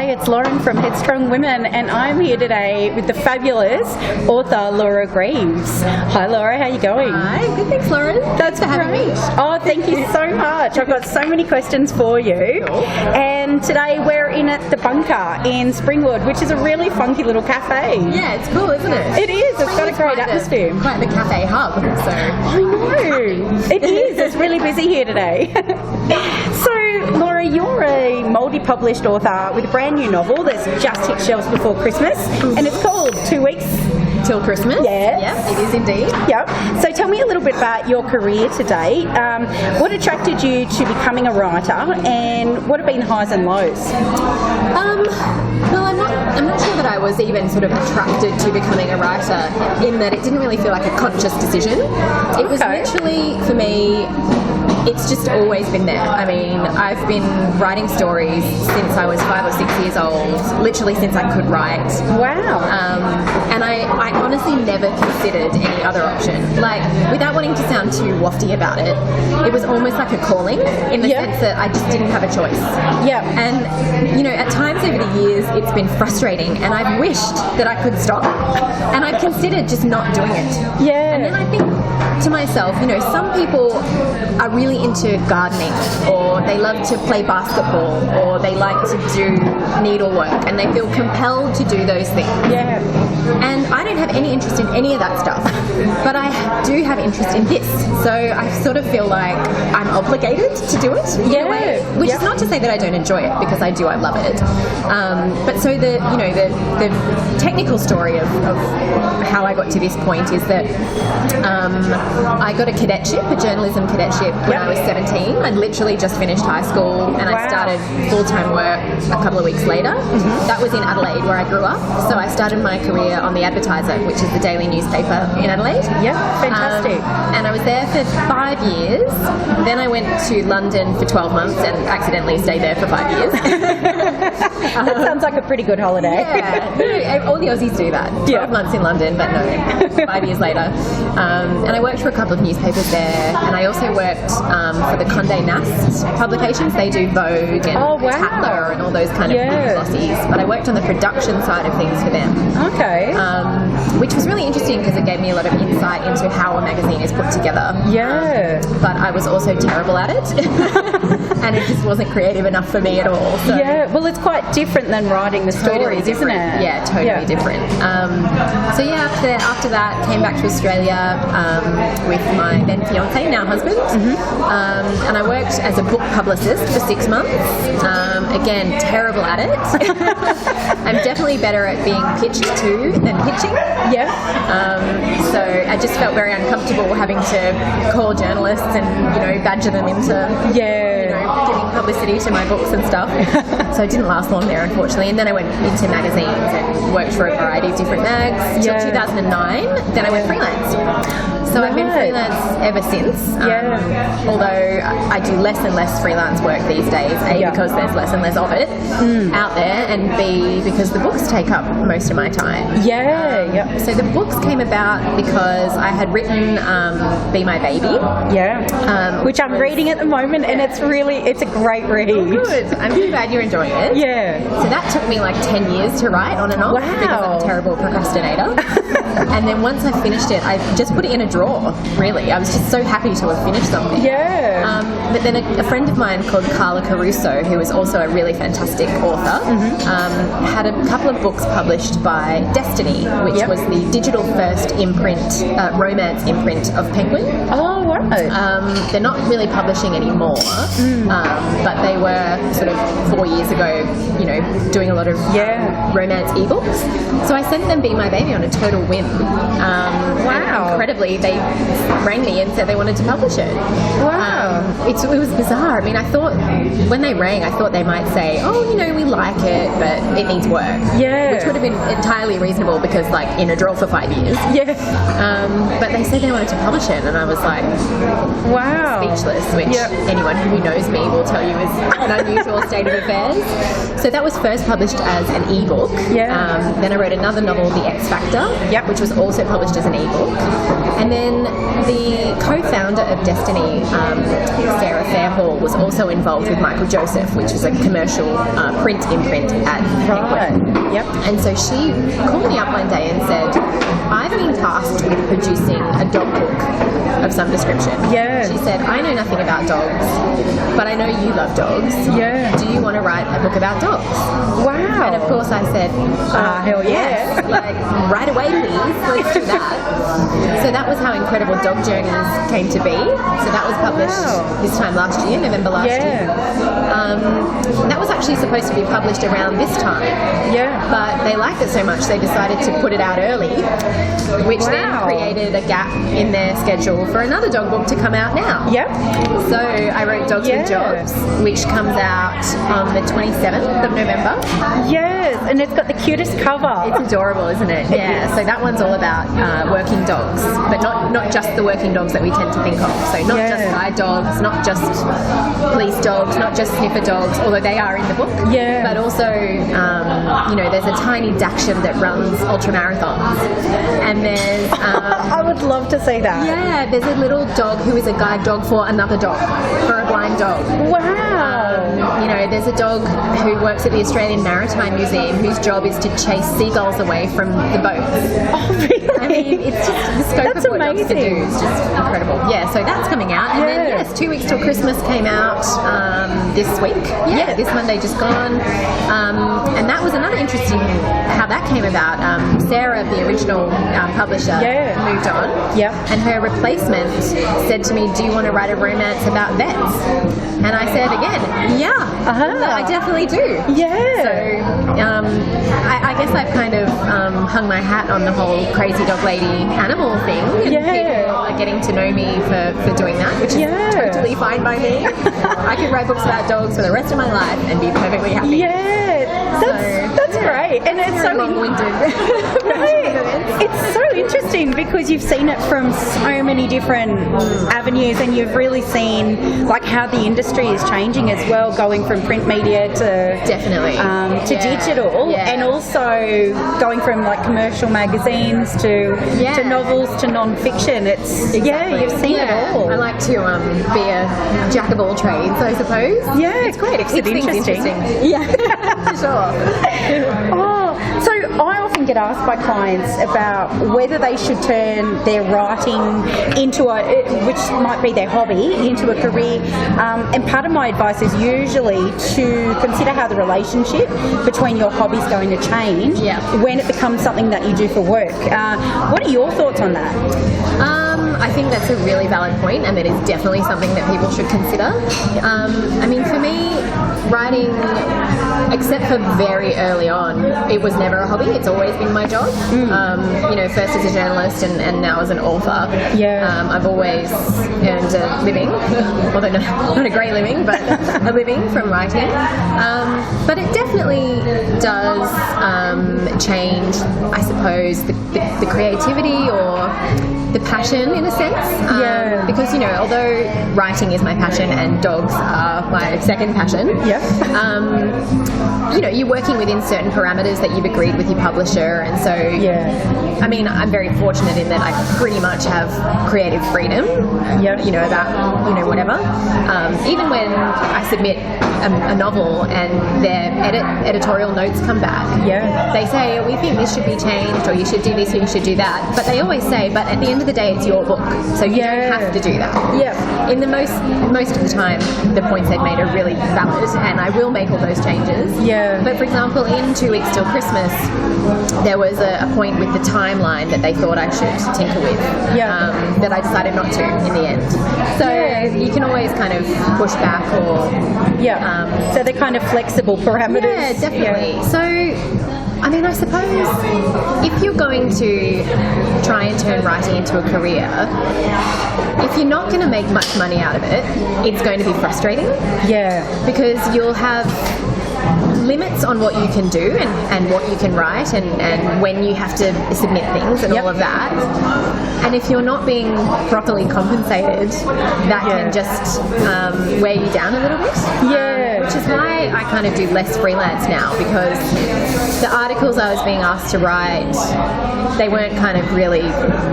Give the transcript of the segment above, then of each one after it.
Hi, it's Lauren from Headstrong Women, and I'm here today with the fabulous author Laura Greaves. Hi Laura, how are you going? Hi, good, thanks Lauren. That's for having me. Oh, thank you so much. I've got so many questions for you. Cool. And today we're in at the Bunker in Springwood, which is a really funky little cafe. Yeah, it's cool, isn't it? It is. It's got a great atmosphere. Quite the cafe hub, so. I know. It is. It's really busy here today. So, Laura, you're a multi-published author with a brand new novel that's just hit shelves before Christmas, and it's called 2 Weeks Till Christmas? Yes. Yep, it is indeed. Yep. So tell me a little bit about your career to date. What attracted you to becoming a writer, and what have been the highs and lows? Well, I'm not sure that I was even sort of attracted to becoming a writer, in that it didn't really feel like a conscious decision. It was literally, for me, it's just always been there. I mean, I've been writing stories since I was 5 or 6 years old, literally since I could write. Wow. And I honestly never considered any other option. Like, without wanting to sound too wafty about it, it was almost like a calling, in the sense that I just didn't have a choice. Yeah. And, you know, at times over the years, it's been frustrating, and I've wished that I could stop. And I've considered just not doing it. Yeah. And then I think to myself, you know, some people are really into gardening, or they love to play basketball, or they like to do needlework, and they feel compelled to do those things. Yeah. And I don't have any interest in any of that stuff, but I do have interest in this. So I sort of feel like I'm obligated to do it in a way, which is not to say that I don't enjoy it, because I do. I love it. But so the technical story of how I got to this point is that I got a cadetship, a journalism cadetship, when I was 17. I'd literally just finished high school, and I started full-time work a couple of weeks later. That was in Adelaide, where I grew up. So I started my career on the Advertiser, which is the daily newspaper in Adelaide. Yeah, fantastic. And I was there for 5 years. Then I went to London for 12 months and accidentally stayed there for 5 years. That sounds like a pretty good holiday. Yeah, all the Aussies do that. 12 months in London, but no, 5 years later. And I worked for a couple of newspapers there, and I also worked for the Condé Nast publications. They do Vogue and Tatler and all those kind of glossies. But I worked on the production side of things for them. Okay. Which was really interesting, because it gave me a lot of insight into how a magazine is put together. Yeah. But I was also terrible at it. And it just wasn't creative enough for me at all. So. Yeah, well, it's quite different than writing the stories, isn't it? Yeah, totally different. So yeah, after that, came back to Australia with my then fiance, now husband, and I worked as a book publicist for 6 months. Again, terrible at it. I'm definitely better at being pitched to than pitching. Yeah. So I just felt very uncomfortable having to call journalists and, you know, badger them into giving publicity to my books and stuff. So it didn't last long there, unfortunately. And then I went into magazines and worked for a variety of different mags till 2009. Then I went freelance. So I've been freelance ever since. Although I do less and less freelance work these days, A, because there's less and less of it out there, and B, because the books take up most of my time. So the books came about because I had written Be My Baby. Which I'm reading at the moment, and it's a great read. Oh, good. I'm really glad you're enjoying it. So that took me like 10 years to write, on and off, because I'm a terrible procrastinator. And then once I finished it, I just put it in a drawer, really. I was just so happy to have finished something. But then a friend of mine called Carla Caruso, who is also a really fantastic author, had a couple of books published by Destiny, which was the digital first imprint, romance imprint of Penguin. Oh, wow. They're not really publishing anymore, but they were sort of 4 years ago, you know, doing a lot of romance ebooks. So I sent them Be My Baby on a total whim. And incredibly, they rang me and said they wanted to publish it. It was bizarre. I mean, I thought, when they rang, I thought they might say, oh, you know, we like it, but it needs work. Which would have been entirely reasonable, because, like, in a drawer for 5 years. But they said they wanted to publish it, and I was like, speechless, which anyone who knows me will tell you is an unusual state of affairs. So that was first published as an ebook. Then I wrote another novel, The X Factor, which was also published as an ebook. And then the co-founder of Destiny, Sarah Fairhall, was also involved with Michael Joseph, which is a commercial print imprint at Penguin. Yep. And so she called me up one day and said, I've been tasked with producing a dog book of some description. Yeah. She said, I know nothing about dogs, but I know you love dogs. Yeah. Do you want to write a book about dogs? Wow. And of course I said, hell yeah. yes, like right away please, let's do that. So that was how Incredible Dog Journeys came to be. So that was published this time last year, November last year. That was actually supposed to be published around this time. Yeah. But they liked it so much they decided to put it out early, which then created a gap in their schedule for another dog book to come out now. Yep. So I wrote Dogs with Jobs, which comes out on the 27th of November. Yes, and it's got the cutest cover. It's adorable, isn't it? Yeah. So that one's all about working dogs, but not just the working dogs that we tend to think of. So not just guide dogs, not just police dogs, not just sniffer dogs, although they are in the book. Yeah. But also, there's a tiny Dachshund that runs ultra marathons, and there's I would love to see that. yeah, there's a little dog who is a guide dog for another dog, for a blind dog. Wow. There's a dog who works at the Australian Maritime Museum whose job is to chase seagulls away from the boats. Oh, really? I mean, it's just the scope That's of what dogs can do amazing. is just incredible. Yeah, so that's coming out. And then, yes, 2 weeks till Christmas came out this week. Yeah, this Monday just gone. And that was another interesting how that came about. Sarah, the original publisher, moved on. Yep. And her replacement said to me, do you want to write a romance about vets? And I said again, I definitely do. Yeah. So I guess I've kind of hung my hat on the whole crazy dog lady animal thing. And people are getting to know me for doing that, which is totally fine by me. I could write books about dogs for the rest of my life and be perfectly happy. Yeah, that's great. And it's so long-winded. It's so interesting because you've seen it from so many different avenues, and you've really seen like how the industry is changing as well, going from print media to digital, and also going from like commercial magazines to novels to non-fiction. It's you've seen it all. I like to be a jack of all trades, I suppose. Yeah, it's great. It keeps things interesting. Yeah, for sure. So I often get asked by clients about whether they should turn their writing into which might be their hobby, into a career. And part of my advice is usually to consider how the relationship between your hobbies is going to change when it becomes something that you do for work. What are your thoughts on that? I think that's a really valid point, and that is definitely something that people should consider. I mean, for me, writing, except for very early on, it was never a hobby. It's always been my job. First as a journalist and now as an author. I've always earned a living, although not a great living, but a living from writing. But it definitely does change, I suppose, the creativity or the passion in a sense. Because, although writing is my passion and dogs are my second passion, you're working within certain parameters that you've agreed with your publisher, and so I mean, I'm very fortunate in that I pretty much have creative freedom, about whatever. Even when I submit a novel and their editorial notes come back, they say, we think this should be changed, or you should do this, or you should do that, but they always say, but at the end of the day it's your book, so you don't have to do that. In the most of the time, the points they've made are really valid, and I will make all those changes. But for example, in 2 weeks till Christmas, there was a point with the timeline that they thought I should tinker with, that I decided not to in the end. So you can always kind of push back, or so they're kind of flexible parameters. Yeah, definitely. So I mean, I suppose if you're going to try and turn writing into a career, if you're not going to make much money out of it, it's going to be frustrating. Because you'll have limits on what you can do and what you can write and when you have to submit things and all of that. And if you're not being properly compensated, that can just wear you down a little bit. which is why I kind of do less freelance now, because the articles I was being asked to write, they weren't kind of really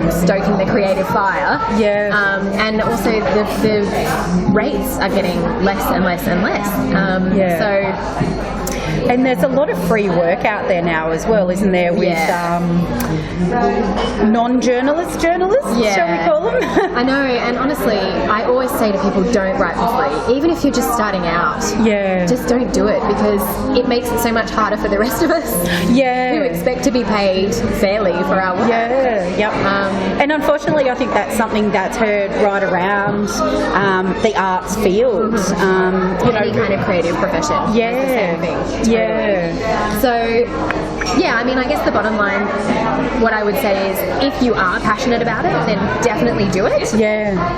stoking the creative fire. Yeah. And also the rates are getting less and less and less. And there's a lot of free work out there now as well, isn't there, with non-journalists, shall we call them? I know, and honestly, I always say to people, don't write for free. Even if you're just starting out, just don't do it, because it makes it so much harder for the rest of us who expect to be paid fairly for our work. And unfortunately, I think that's something that's heard right around the arts field. Any kind of creative profession. It's the same thing. So, I mean, I guess the bottom line, what I would say is, if you are passionate about it, then definitely do it.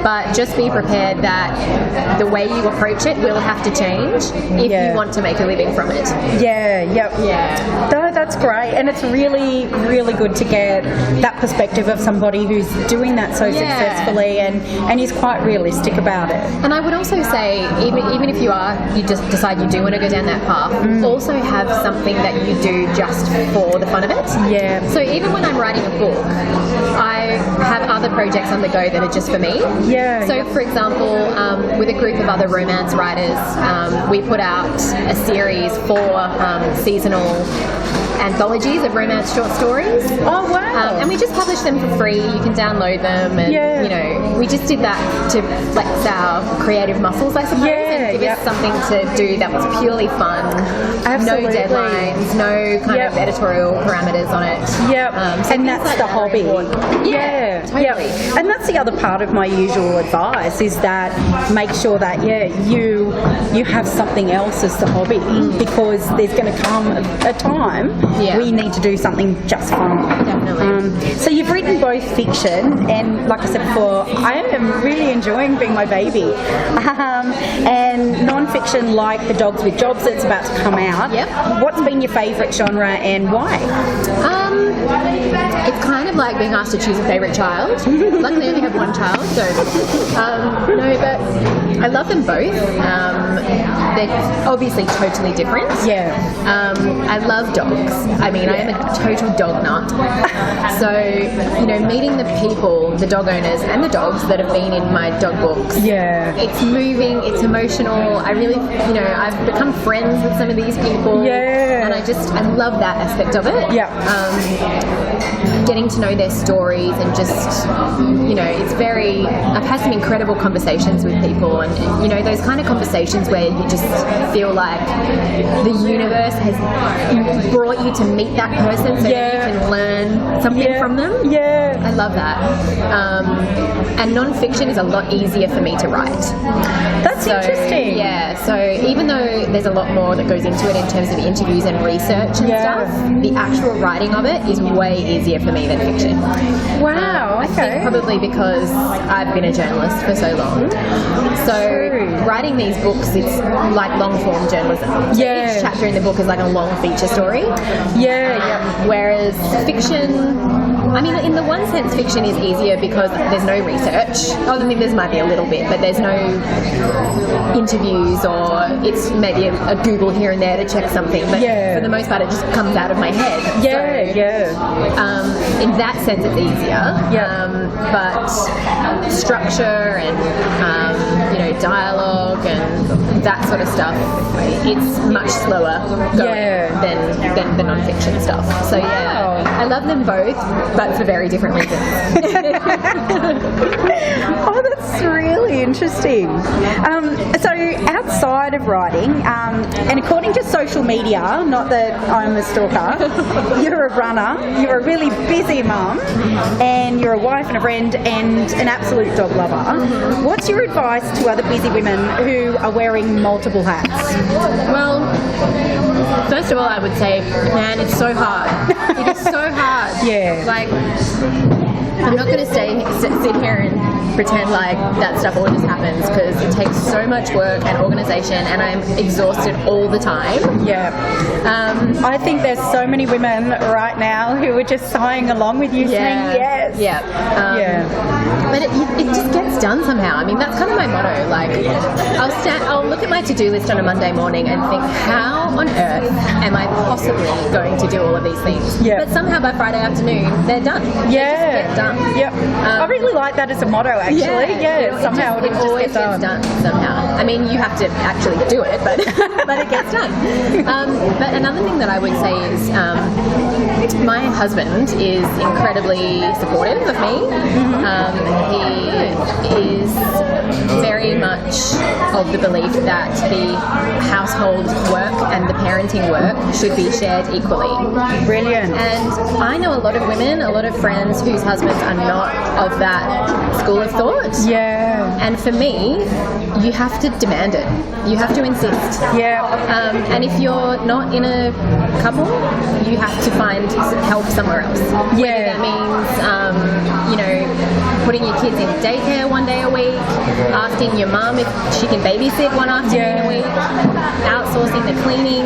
But just be prepared that the way you approach it will have to change if you want to make a living from it. No, that's great, and it's really, really good to get that perspective of somebody who's doing that so successfully and is quite realistic about it. And I would also say, even if you just decide you do want to go down that path, also have something that you do just for the fun of it. So even when I'm writing a book, I have other projects on the go that are just for me. So for example, with a group of other romance writers, we put out a series for seasonal anthologies of romance short stories. Oh wow! And we just publish them for free. You can download them, and you know, we just did that to flex our creative muscles, I suppose, and give us something to do that was purely fun. Absolutely. No deadlines, no kind of editorial parameters on it. And that's like the hobby. Totally. And that's the other part of my usual advice, is that make sure that you have something else as the hobby, because there's going to come a time we need to do something just fun. Definitely. So you've written both fiction and, like I said before, I am really enjoying being my baby. And non-fiction, like The Dogs with Jobs that's about to come out. What's been your favourite genre and why? It's kind of like being asked to choose a favourite child. Luckily I only have one child, so no, but I love them both. They're obviously totally different. I love dogs. I mean, I am a total dog nut. So, you know, meeting the people, the dog owners and the dogs that have been in my dog books. It's moving, it's emotional. I really, you know, I've become friends with some of these people. And I love that aspect of it. Getting to know their stories and just, you know, I've had some incredible conversations with people, and you know, those kind of conversations where you just feel like the universe has brought you to meet that person so that you can learn something from them. I love that. And non-fiction is a lot easier for me to write. That's interesting. So even though there's a lot more that goes into it in terms of interviews and research and stuff, the actual writing of it is way easier for me than fiction. Wow, I think probably because I've been a journalist for so long. So writing these books, it's like long form journalism. So each chapter in the book is like a long feature story. Whereas fiction, I mean, in the one sense, fiction is easier because there's no research. I mean, there might be a little bit, but there's no interviews, or it's maybe a Google here and there to check something. But for the most part, it just comes out of my head. In that sense, it's easier. But structure and you know, dialogue and that sort of stuff, it's much slower going than the non-fiction stuff. So I love them both, but for very different reasons. Oh, that's really interesting. So outside of writing, and according to social media, not that I'm a stalker, you're a runner, you're a really busy mum, and you're a wife and a friend and an absolute dog lover. What's your advice to other busy women who are wearing multiple hats? Well, first of all, I would say, man, it's so hard. It is so hard. Like, I'm not going to sit here and pretend like that stuff all just happens, because it takes so much work and organisation, and I'm exhausted all the time. Yeah. I think there's so many women right now who are just sighing along with you, saying yes. But it just gets done somehow. I mean, that's kind of my motto. Like, I'll look at my to-do list on a Monday morning and think, how on earth am I possibly going to do all of these things? Yeah. But somehow by Friday afternoon, they're done. Yeah. They just get done. Yep. I really like that as a motto, actually. Yeah. Somehow it always gets done. Somehow. I mean, you have to actually do it, but but it gets done. But another thing that I would say is my husband is incredibly supportive of me. He is very much of the belief that the household work and the parenting work should be shared equally. Brilliant. And I know a lot of women, a lot of friends whose husbands are not of that school of thought. Yeah. And for me, you have to demand it. You have to insist. Yeah. And if you're not in a couple, you have to find help somewhere else. Yeah. Whether that means, putting your kids in daycare one day a week, asking your mum if she can babysit one afternoon a week, outsourcing the cleaning.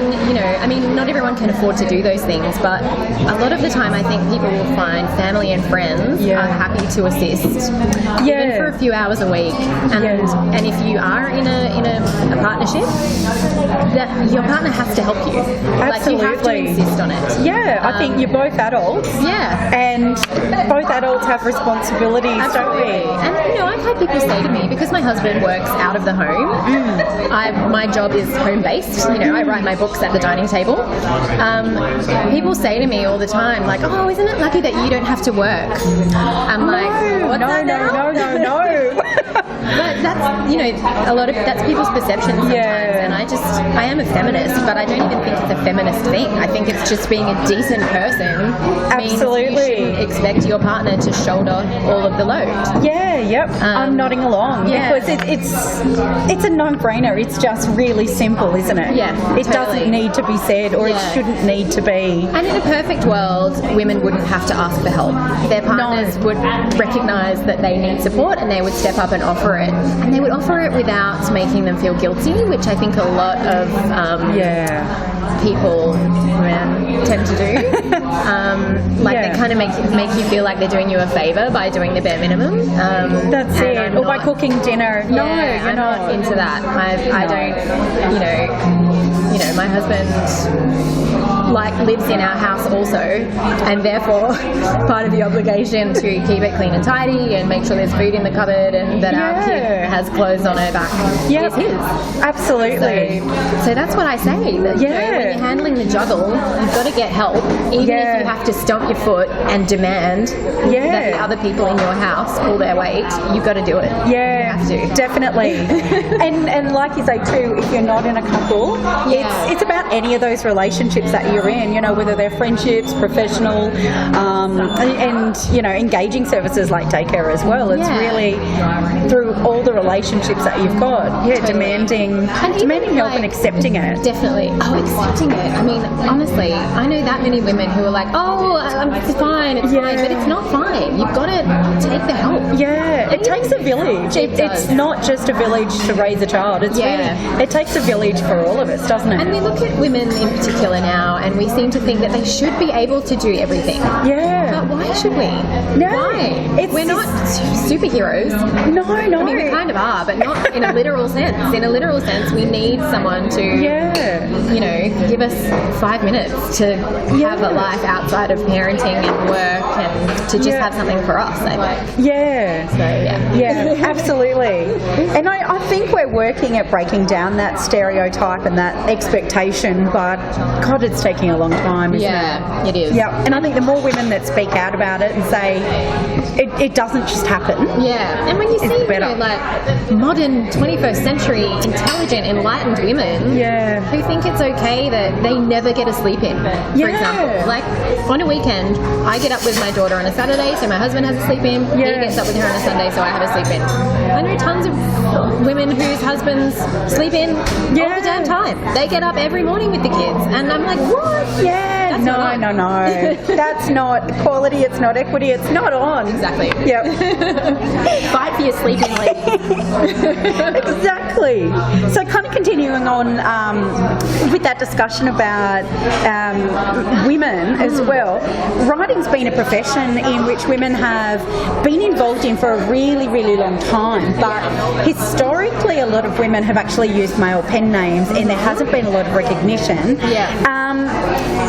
Not everyone can afford to do those things, but a lot of the time I think people will find family and friends are happy to assist, even for a few hours a week. And if you are in a partnership, that your partner has to help you. Absolutely. Like, you have to insist on it. Yeah, I think you're both adults. Yeah. And both adults have responsibilities, don't we? And I've had people say to me, because my husband works out of the home, my job is home-based. I write my books at the dining table. People say to me all the time, like, "Oh, isn't it lucky that you don't have to work?" I'm like, "What's that now?" No. But that's people's perceptions sometimes. And I am a feminist, but I don't even think it's a feminist thing. I think it's just being a decent person. Absolutely. Means you shouldn't expect your partner to shoulder all of the load. I'm nodding along because it's a no-brainer. It's just really simple, isn't it? It doesn't need to be said, or it shouldn't need to be. And in a perfect world, women wouldn't have to ask for help. Their partners would recognise that they need support, and they would step up and offer it. And they would offer it without making them feel guilty, which I think a lot of people tend to do. They kind of make you feel like they're doing you a favour by doing the bare minimum. That's it. Or by cooking dinner. No, you're not into that. I don't. My husband lives in our house also, and therefore part of the obligation to keep it clean and tidy and make sure there's food in the cupboard and that our kid has clothes on her back is his. Absolutely. So that's what I say. That, when you're handling the juggle, you've got to get help, even if you have to stomp your foot and demand that the other people in your house pull their weight. You've got to do it. You have to. Definitely. and like you say too, if you're not in a couple, it's about any of those relationships that you're in, whether they're friendships, professional, and engaging services like daycare as well. It's really through all the relationships that you've got. Demanding help and accepting it. Definitely. Accepting it. I mean, honestly, I know that many women who are like, it's fine, but it's not fine. You've got to take the help. It takes a village. It's not just a village to raise a child. It's really, it takes a village for all of us, doesn't it? And we look at women in particular now, and we seem to think that they should be able to do everything. But why should we? Why? We're not superheroes. No. I mean, we kind of are, but not in a literal sense. In a literal sense, we need someone to, give us 5 minutes to have a life outside of parenting and work, and to just have something for us, I think. Absolutely. And I think we're working at breaking down that stereotype and that expectation, but God, it's taking a long time, isn't it? It is. And I think the more women that speak out about it and say it doesn't just happen. And when you see modern 21st century intelligent, enlightened women who think it's okay that where they never get a sleep in, for example. Like, on a weekend, I get up with my daughter on a Saturday, so my husband has a sleep in. He gets up with her on a Sunday, so I have a sleep in. I know tons of women whose husbands sleep in all the damn time. They get up every morning with the kids, and I'm like, what? Yeah, no. That's not equality, it's not equity, it's not on. Exactly. Yep. Fight for your sleeping ladies. Exactly. So kind of continuing on with that discussion about women as well, writing's been a profession in which women have been involved in for a really, really long time, but historically a lot of women have actually used male pen names and there hasn't been a lot of recognition.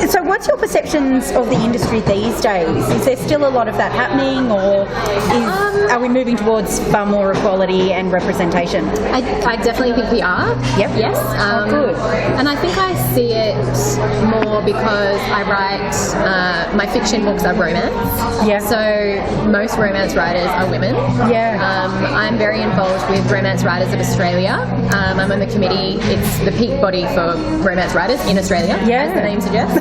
So what's your perceptions of the industry these days? Is there still a lot of that happening, or are we moving towards far more equality and representation? I definitely think we are. Yep. Yes. Good. And I think I see it more because I write, my fiction books are romance. Yeah. So most romance writers are women. Yeah. I'm very involved with Romance Writers of Australia. I'm on the committee. It's the peak body for romance writers in Australia, as the name suggests.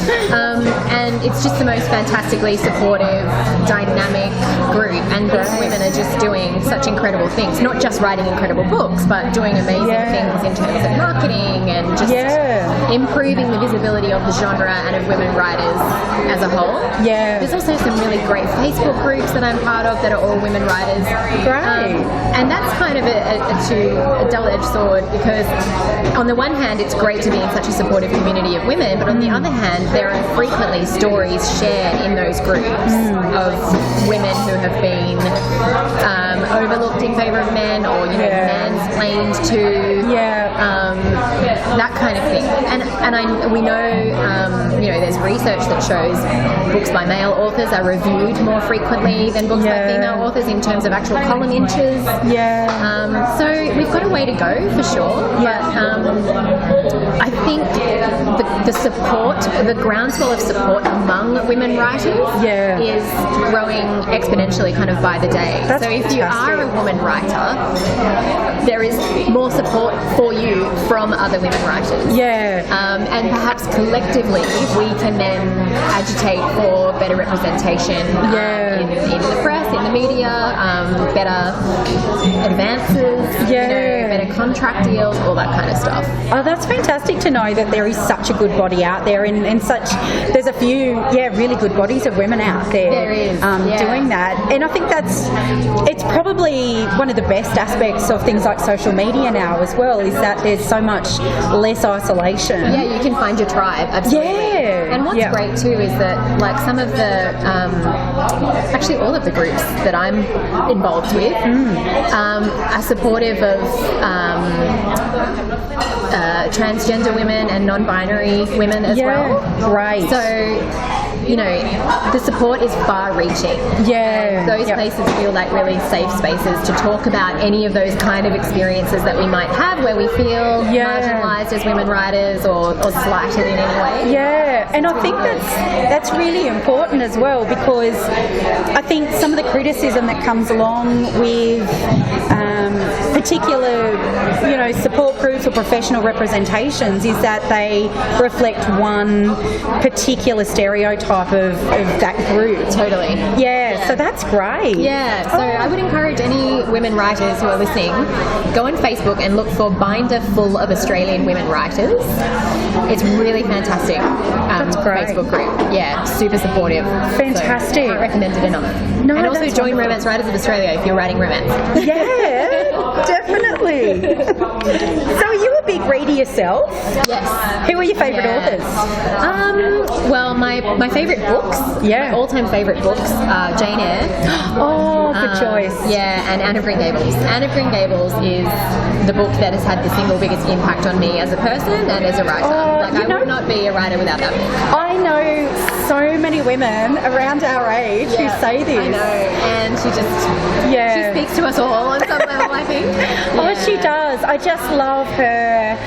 And it's just the most fantastically supportive, dynamic group. And these women are just doing such incredible things. Not just writing incredible books, but doing amazing things in terms of marketing and just improving the visibility of the genre and of women writers as a whole. There's also some really great Facebook groups that I'm part of that are all women writers. Great. And that's kind of a double-edged sword, because on the one hand it's great to be in such a supportive community of women, but on the other hand there are frequently stories shared in those groups of women who have been overlooked in favour of men, or mansplained to, that kind of thing. And we know there's research that shows books by male authors are reviewed more frequently than books by female authors in terms of actual column inches. So we've got a way to go for sure. But I think the support, the groundswell of support among women writers is growing exponentially kind of by the day. So if you are a woman writer, there is more support for you from other women writers. And perhaps collectively we can then agitate for better representation in the press, in the media, better advances, better contract deals, all that kind of stuff. Oh, that's fantastic to know that there is such a good body out there, and there's a few really good bodies of women out there. There is, doing that. And I think it's probably one of the best aspects of things like social media now as well, is that there's so much less isolation. You can find your tribe, absolutely. And what's great too is that, like, some of the actually all of the groups that I'm involved with are supportive of transgender women and non-binary women as well. Great. So the support is far-reaching. Those places feel like really safe spaces to talk about any of those kind of experiences that we might have where we feel marginalised as women writers or slighted in any way. And I think that's really important as well, because I think some of the criticism that comes along with particular support groups or professional representations is that they reflect one particular stereotype of that group. Totally. So that's great. So I would encourage any women writers who are listening, go on Facebook and look for Binder Full of Australian Women Writers. It's really fantastic. That's great. Facebook group. Super supportive. Fantastic. So can't recommend it enough. And also join Romance Writers of Australia if you're writing romance. Definitely. So are you a big reader yourself? Yes. Who are your favourite authors? Well, my favourite books, my all-time favourite books are Jane Eyre. Oh, good choice. And Anne of Green Gables. Anne of Green Gables is the book that has had the single biggest impact on me as a person and as a writer. I would not be a writer without that book. I know so many women around our age who say this. I know, and she speaks to us all on some some level, I think. Oh, she does. I just love her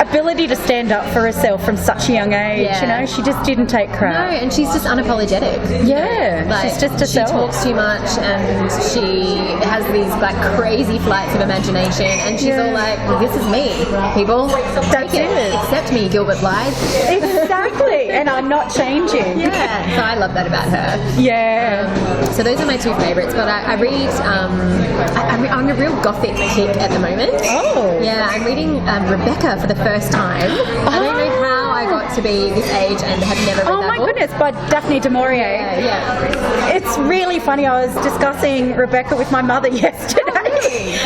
ability to stand up for herself from such a young age. Yeah. You know, she just didn't take crap. No, and she's just unapologetic. Yeah, Like, she's just herself. She talks too much, and she has these like crazy flights of imagination, and she's all like, "This is me, people. That's it. Accept me, Gilbert Blythe." Exactly, and I'm not changing. Yeah, so I love that about her. Yeah. So those are my two favourites, but I read, I'm a real gothic kick at the moment. Oh. Yeah, I'm reading Rebecca for the first time. I don't know how I got to be this age and have never read Oh that my book. goodness, by Daphne du Maurier. Yeah. It's really funny. I was discussing Rebecca with my mother yesterday.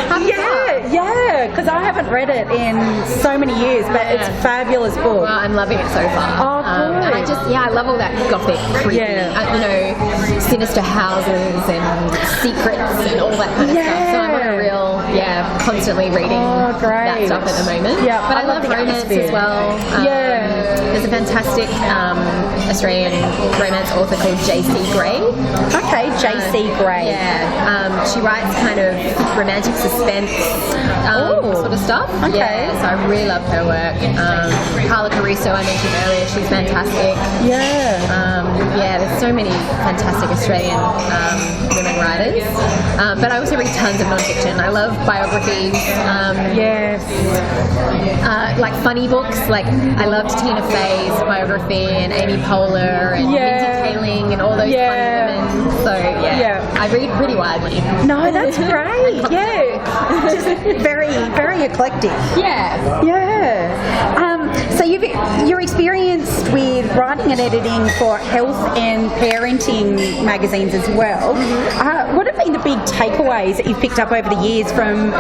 How was that? Yeah, because I haven't read it in so many years, but it's a fabulous book. Well, I'm loving it so far. Oh, good. And I love all that gothic, creepy, sinister houses and secrets and all that kind of stuff. So I'm on a real, constantly reading that stuff at the moment. Yeah, but I love the romance atmosphere. as well. There's a fantastic Australian romance author called J.C. Gray. Okay, J.C. Gray. She writes kind of romantic suspense sort of stuff. Okay. Yeah, so I really love her work. Carla Cariso, I mentioned earlier, she's fantastic. There's so many fantastic Australian women writers. But I also read tons of non-fiction. I love biographies. Like funny books. Like I loved Tina Fey's biography and Amy Poehler and Mindy Kaling and all those funny women. So I read pretty widely. No, that's great. Just very, very eclectic. So you're experienced with writing and editing for health and parenting magazines as well. What have been the big takeaways that you've picked up over the years from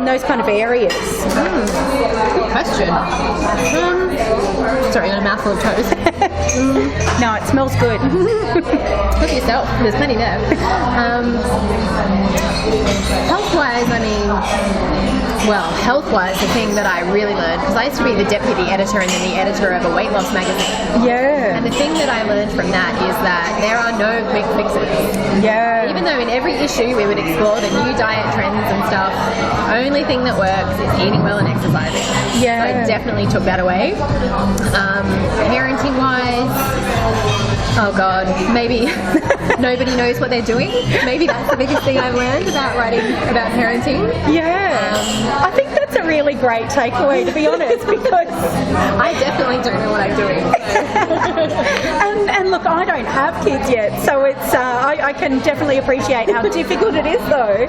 those kind of areas? Good question. Sorry, a mouthful of toast. No, it smells good. Cook yourself. There's plenty there. Health-wise, health-wise, the thing that I really learned, because I used to be the deputy editor and then the editor of a weight loss magazine. And the thing that I learned from that is that there are no quick fixes. Even though in every issue we would explore the new diet trends and stuff, the only thing that works is eating well and exercising. So I definitely took that away. Parenting-wise, oh God, maybe nobody knows what they're doing. Maybe that's the biggest thing I've learned about writing about parenting. I think that's a really great takeaway, to be honest, because I definitely don't know what I'm doing. and look, I don't have kids yet, so it's I can definitely appreciate how difficult it is, though.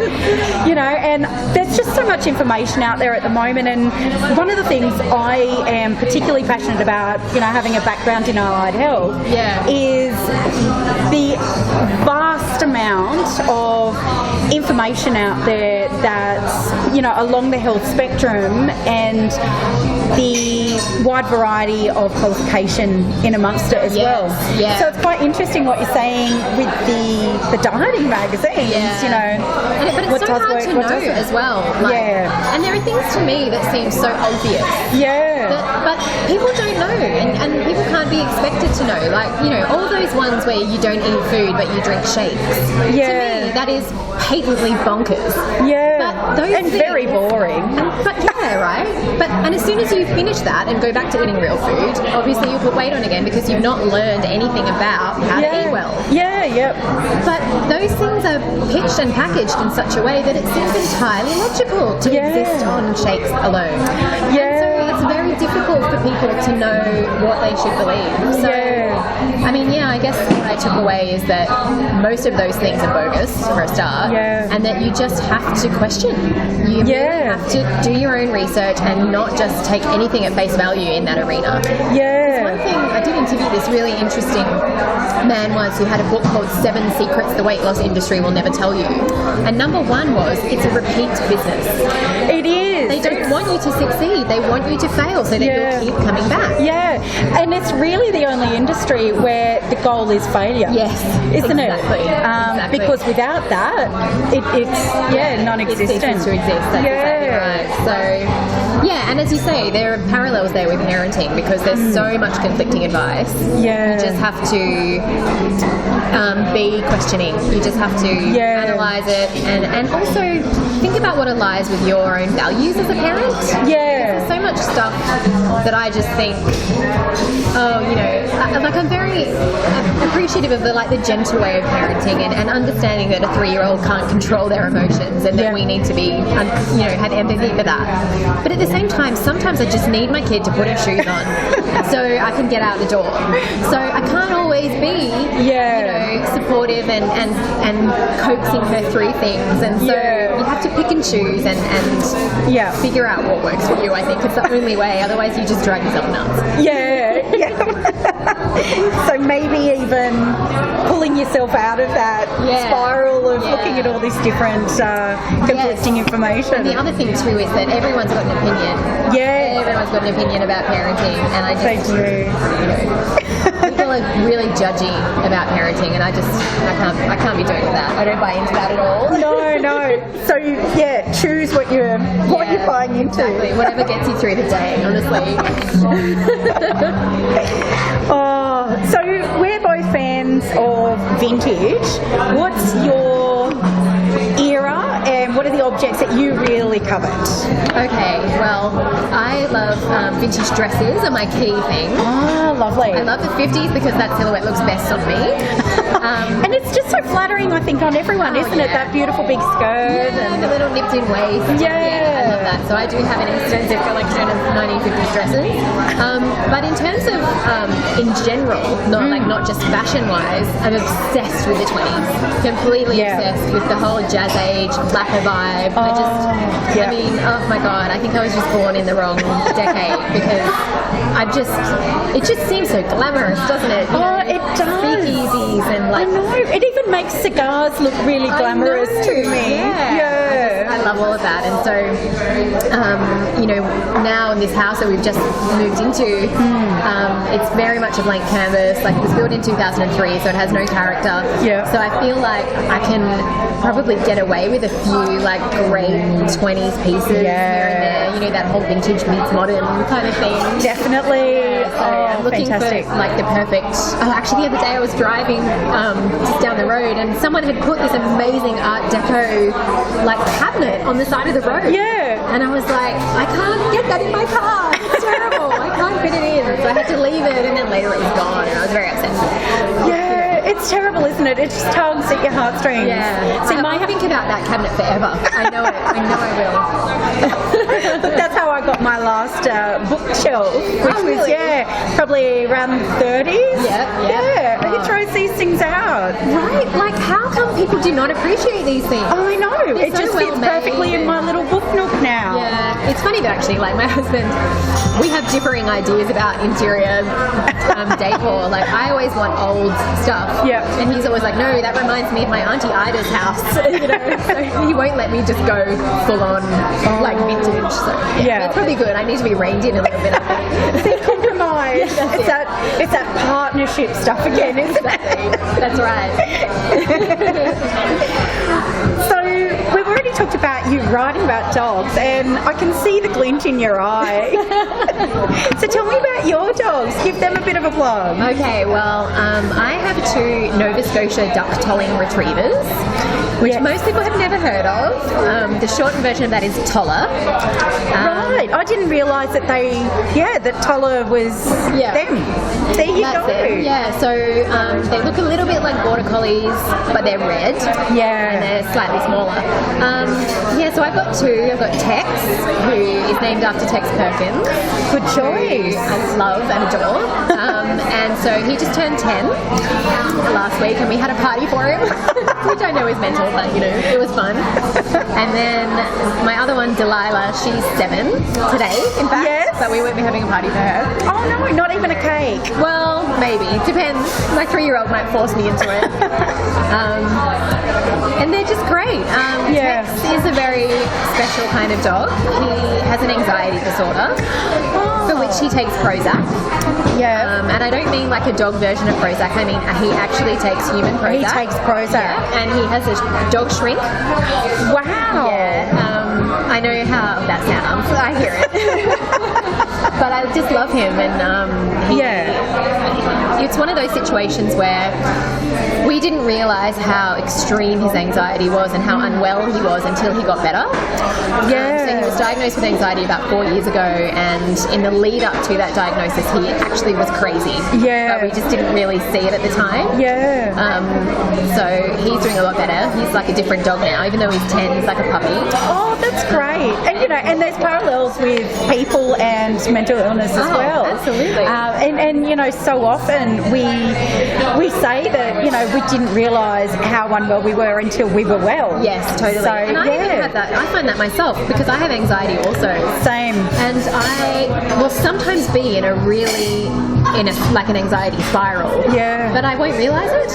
You know, and there's just so much information out there at the moment, and one of the things I am particularly passionate about, you know, having a background in allied health, is the vast amount of information out there that's, you know, along the health spectrum, and the wide variety of qualification in amongst it as well. So it's quite interesting what you're saying with the dieting magazines, you know. But it's so hard to know as well. Like, and there are things to me that seem so obvious. But people don't know, and people can't be expected to know. Like, you know, all those ones where you don't eat food but you drink shakes. To me, that is patently bonkers. But those and things, very boring. And as soon as you finish that and go back to eating real food, obviously you'll put weight on again because you've not learned anything about how to eat well. But those things are pitched and packaged in such a way that it seems entirely logical to exist on shakes alone. And so it's very difficult for people to know what they should believe. So, I mean, I guess what I took away is that most of those things are bogus, for a start, and that you just have to question. You really have to do your own research and not just take anything at face value in that arena. One thing, I did interview this really interesting man once who had a book called 7 Secrets the Weight Loss Industry Will Never Tell You. And number one was, it's a repeat business. It is. They don't want you to succeed. They want you to fail so that you'll keep coming back. Yeah, and it's really the only industry where the goal is failure. Yes, isn't exactly. it? Because without that, it's non-existent. It ceases to exist. That's exactly right. So, yeah, and as you say, there are parallels there with parenting because there's so much conflicting advice. Yeah, you just have to be questioning. You just have to analyse it and also think about what aligns with your own values as a parent. Yeah, there's so much stuff that I just think, I'm very appreciative of the gentle way of parenting and understanding that a 3-year-old can't control their emotions and that we need to be, have empathy for that. But at the same time, sometimes I just need my kid to put her shoes on so I can get out the door. So I can't always be, supportive and coaxing her through things. And so you have to pick and choose and figure out what works for you. I think it's the only way. Otherwise, you just drag yourself nuts. Yeah. So maybe even pulling yourself out of that spiral of looking at all this different conflicting information. And the other thing too is that everyone's got an opinion. Yeah. Everyone's got an opinion about parenting, and I just, people are really judgy about parenting, and I can't be doing that. I don't buy into that at all. No. So choose what you're buying into. Exactly. Whatever gets you through the day, honestly. So we're both fans of vintage. What's your era and what are the objects that you really covet? Okay, well, I love vintage dresses are my key thing. Oh, lovely. I love the 50s because that silhouette looks best on me. And it's just so flattering, I think, on everyone, isn't it? That beautiful big skirt. And the little nipped-in waist. Yeah. I love that. So I do have an extensive collection of 1950s dresses. But in terms of, in general, not just fashion-wise, I'm obsessed with the 20s. Completely obsessed with the whole jazz age, lacquer vibe. I mean, oh my God, I think I was just born in the wrong decade because it just seems so glamorous, doesn't it? It does. Speakeasies and I know. It even makes cigars look really glamorous to me. I love all of that. And so, now in this house that we've just moved into, it's very much a blank canvas. Like, it was built in 2003, so it has no character. Yeah. So I feel like I can probably get away with a few great 20s pieces here and there. That whole vintage meets modern kind of thing. Definitely. So I'm looking fantastic. for the perfect. Actually, the other day I was driving just down the road, and someone had put this amazing Art Deco cabinet on the side of the road. Yeah. And I was like, I can't get that in my car. It's terrible. I can't fit it in. So I had to leave it, and then later it was gone, and I was very upset. Yeah, it's terrible, isn't it? It just tugs at your heartstrings. Yeah. See, I think about that cabinet forever. I know it. I know I will. Look, that's how I got my last bookshelf, which was probably around 30s. Yeah. And you throw these things out. Right. How come people do not appreciate these things? Oh, I know. It just fits perfectly in my little book nook now. Yeah. It's funny that actually, my husband, we have differing ideas about interior decor. I always want old stuff. Yeah. And he's always like, no, that reminds me of my Auntie Ida's house. So he won't let me just go full on vintage. So that's probably good. I need to be reined in a little bit. See, compromise. It's that partnership stuff again, isn't it? That's right. So we've already talked about you writing about dogs, and I can see the glint in your eye. So tell me about your dogs. Give them a bit of a plug. Okay, well, I have 2 Nova Scotia duck tolling retrievers, which most people have never heard of. The shortened version of that is Toller. Right, I didn't realise that that Toller was them. There you go. Yeah, so they look a little bit like border collies, but they're red. Yeah. And they're slightly smaller. So I've got 2. I've got Tex, who is named after Tex Perkins. Good choice. I love and adore. And so he just turned 10 last week, and we had a party for him. which I know is mental, but you know, it was fun. And then my other one, Delilah, she's 7 today, in fact. Yes. But we won't be having a party for her. Oh no, not even a cake. Well, maybe. Depends. My 3-year-old might force me into it. And they're just great. Yeah. Tex is a very special kind of dog. He has an anxiety disorder, for which he takes Prozac. Yeah. And I don't mean like a dog version of Prozac. I mean he actually takes human Prozac. He takes Prozac. Yeah, and he has a dog shrink. Wow. Yeah. I know how that sounds. I hear it. But I just love him, and it's one of those situations where we didn't realise how extreme his anxiety was and how unwell he was until he got better. Yeah. So he was diagnosed with anxiety about 4 years ago, and in the lead up to that diagnosis, he actually was crazy. Yeah. But we just didn't really see it at the time. Yeah. So he's doing a lot better. He's like a different dog now, even though he's 10. He's like a puppy. Oh, that's great. And you know, and there's parallels with people and mental illness as well. Absolutely. And you know, so often we say that, you know, we didn't realise how unwell we were until we were well. Yes, totally. So, and I even have that. I find that myself because I have anxiety also. Same. And I will sometimes be in like an anxiety spiral. Yeah. But I won't realise it.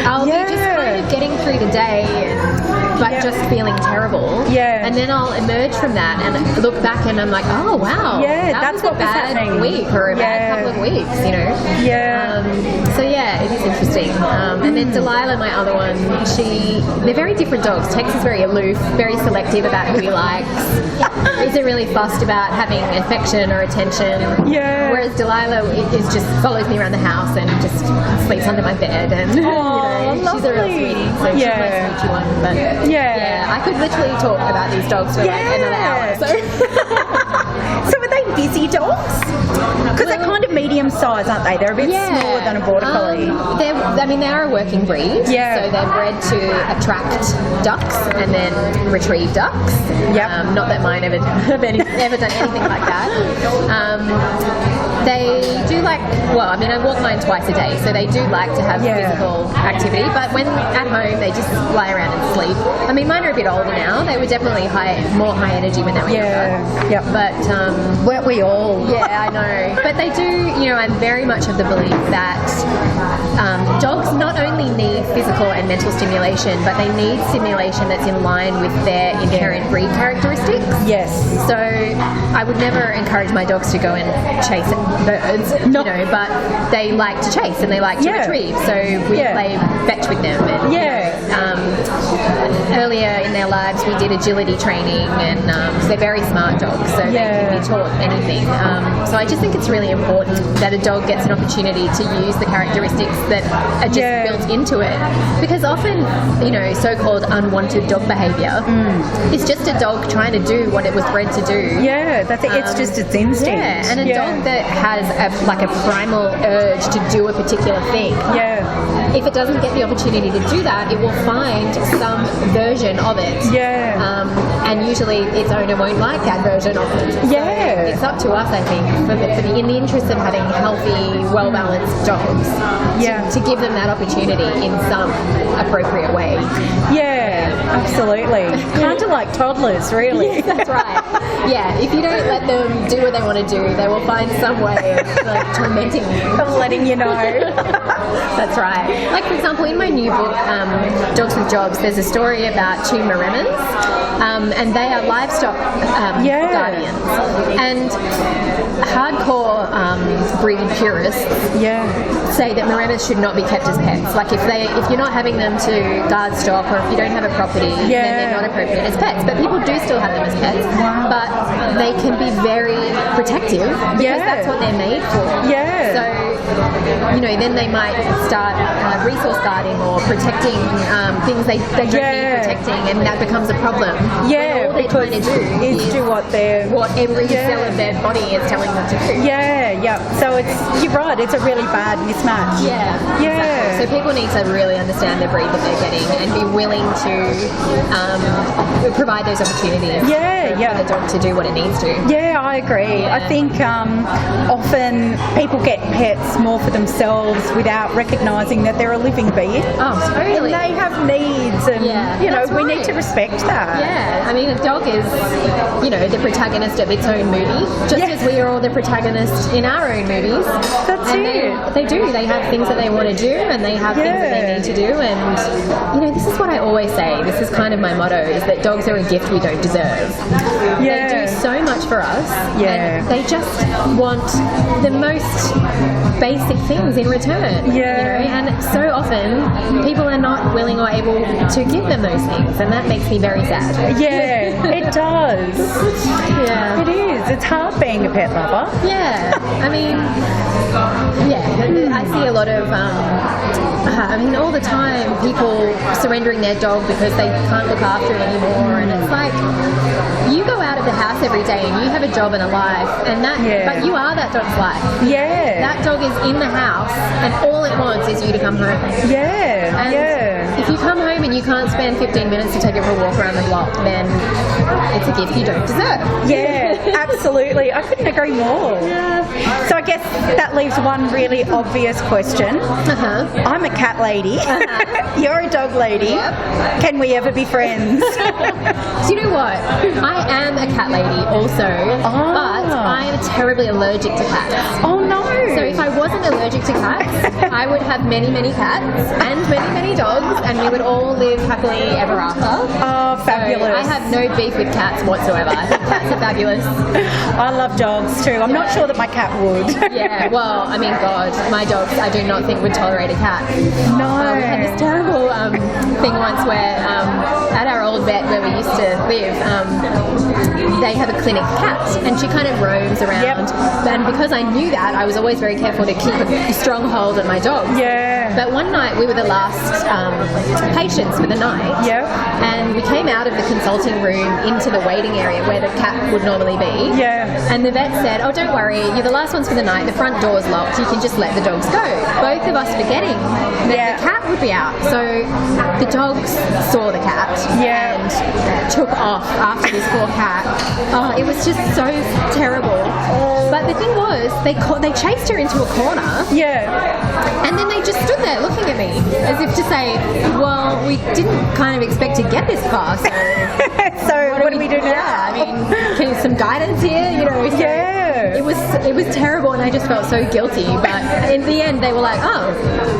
I'll be just kind of getting through the day, but just feeling terrible. Yeah. And then I'll emerge from that and look back and I'm like, oh wow. Yeah, that that's was what a was bad happening. week or a bad couple of weeks, you know. Yeah. So yeah, it is interesting. And then Delilah, my other one, they're very different dogs. Tex is very aloof, very selective about who he likes. Isn't really fussed about having affection or attention. Yeah. Whereas Delilah is just follows me around the house and just sleeps under my bed, and she's a real sweetie. So she's my sweetie one. But I could literally talk about these dogs for like another hour. So. So are they busy dogs? Because they're kind of medium size, aren't they? They're a bit smaller than a border collie. They are a working breed. Yeah. So they're bred to attract ducks and then retrieve ducks. Yep. Not that mine ever done anything like that. They do like, I walk mine twice a day, so they do like to have physical activity, but when at home, they just lie around and sleep. I mean, mine are a bit older now. They were definitely more high energy when they were younger. Yeah. But, weren't we all? Yeah, I know. But they do, you know, I'm very much of the belief that dogs not only need physical and mental stimulation, but they need stimulation that's in line with their inherent breed characteristics. Yes. So I would never encourage my dogs to go and chase birds, you know, but they like to chase and they like to retrieve. So we play fetch with them. And, you know, earlier in their lives, we did agility training, and they're very smart dogs, so they can be taught anything. So I just think it's really important that a dog gets an opportunity to use the characteristics that are just built into it, because often, you know, so-called unwanted dog behaviour is just a dog trying to do what it was bred to do. Yeah, that's it. It's just its instinct. Yeah, and a dog that has a primal urge to do a particular thing. Yeah. If it doesn't get the opportunity to do that, it will find some version of it. Yeah. And usually its owner won't like that version of it. Yeah. So it's up to us, I think, in the interest of having healthy, well-balanced dogs, to give them that opportunity in some appropriate way. Yeah, absolutely. Kind of like toddlers, really. Yes, that's right. Yeah, if you don't let them do what they want to do, they will find some way of like tormenting you. Of letting you know. That's right. Like, for example, in my new book, Dogs with Jobs, there's a story about 2 Maremas, and they are livestock guardians. And hardcore breed purists say that Maremas should not be kept as pets. Like, if you're not having them to guard stock, or if you don't have a property, then they're not appropriate as pets. But people do still have them as pets. Wow. But they can be very protective because that's what they're made for. Yeah. So, you know, then they might start resource guarding or protecting things they don't need protecting, and that becomes a problem. Yeah, all they're trying to do is do what every cell of their body is telling them to do. Yeah. So you're right, it's a really bad mismatch. Yeah. Exactly. So people need to really understand the breed that they're getting and be willing to provide those opportunities for the dog to do what it needs to. Yeah, I agree. I think often people get pets more for themselves without recognising that they're a living being. Oh, totally. And they have needs, and we need to respect that. Yeah, I mean, a dog is, the protagonist of its own movie, just as we are all the protagonists in our own movies. That's it. They do. They have things that they want to do, and they have things that they need to do. And this is what I always say. This is kind of my motto: is that dogs are a gift we don't deserve. They do so much for us, and they just want the most basic things in return. And so often people are not willing or able to give them those things, and that makes me very sad. It does. It is. It's hard being a pet lover. I mean, I see a lot of all the time people surrendering their dog because they can't look after it anymore, and it's like, you go out of the house every day and you have a job and a life, and but you are that dog's life. That dog is in the house and all it wants is you to come home. If you come home and you can't spend 15 minutes to take it for a walk around the block, then it's a gift you don't deserve. Absolutely. I couldn't agree more. So I guess that leaves one really obvious question. I'm a cat lady. You're a dog lady. Can we ever be friends? Do you know what? I am a cat lady also, but I am terribly allergic to cats. Oh no! So if I wasn't allergic to cats, I would have many, many cats and many, many dogs, and we would all live happily ever after. Oh, fabulous. So I have no beef with cats whatsoever. I think cats are fabulous. I love dogs too. I'm not sure that my cat would. Well, I mean, God, my dogs I do not think would tolerate a cat. No. We had this terrible thing once where at our old vet where we used to live, they have a clinic cat, and she kind of roams around. And because I knew that, I was always very careful to keep a strong hold on my dogs. But one night we were the last patients for the night, and we came out of the consulting room into the waiting area where the cat would normally be. And the vet said, "Oh, don't worry, you're the last ones for the night. The front door's locked. You can just let the dogs go." Both of us forgetting that the cat would be out. So the dogs saw the cat and took off after this poor cat. Oh, it was just so terrible. But the thing was, they chased her into a corner. And then they just stood there looking at me as if to say, well, we didn't kind of expect to get this far, so what do we do now? I mean, can you some guidance here? It was terrible, and I just felt so guilty. But in the end, they were like, "Oh,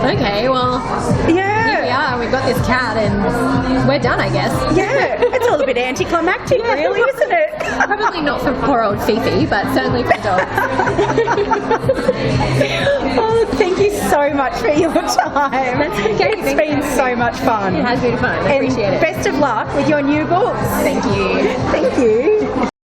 okay, well, here we are. We've got this cat, and we're done, I guess." It's a little bit anticlimactic, really, isn't it? Probably not for poor old Fifi, but certainly for dogs. Oh, thank you so much for your time. That's okay. It's been so much fun. It has been fun. I appreciate it. Best of luck with your new books. Thank you. Thank you.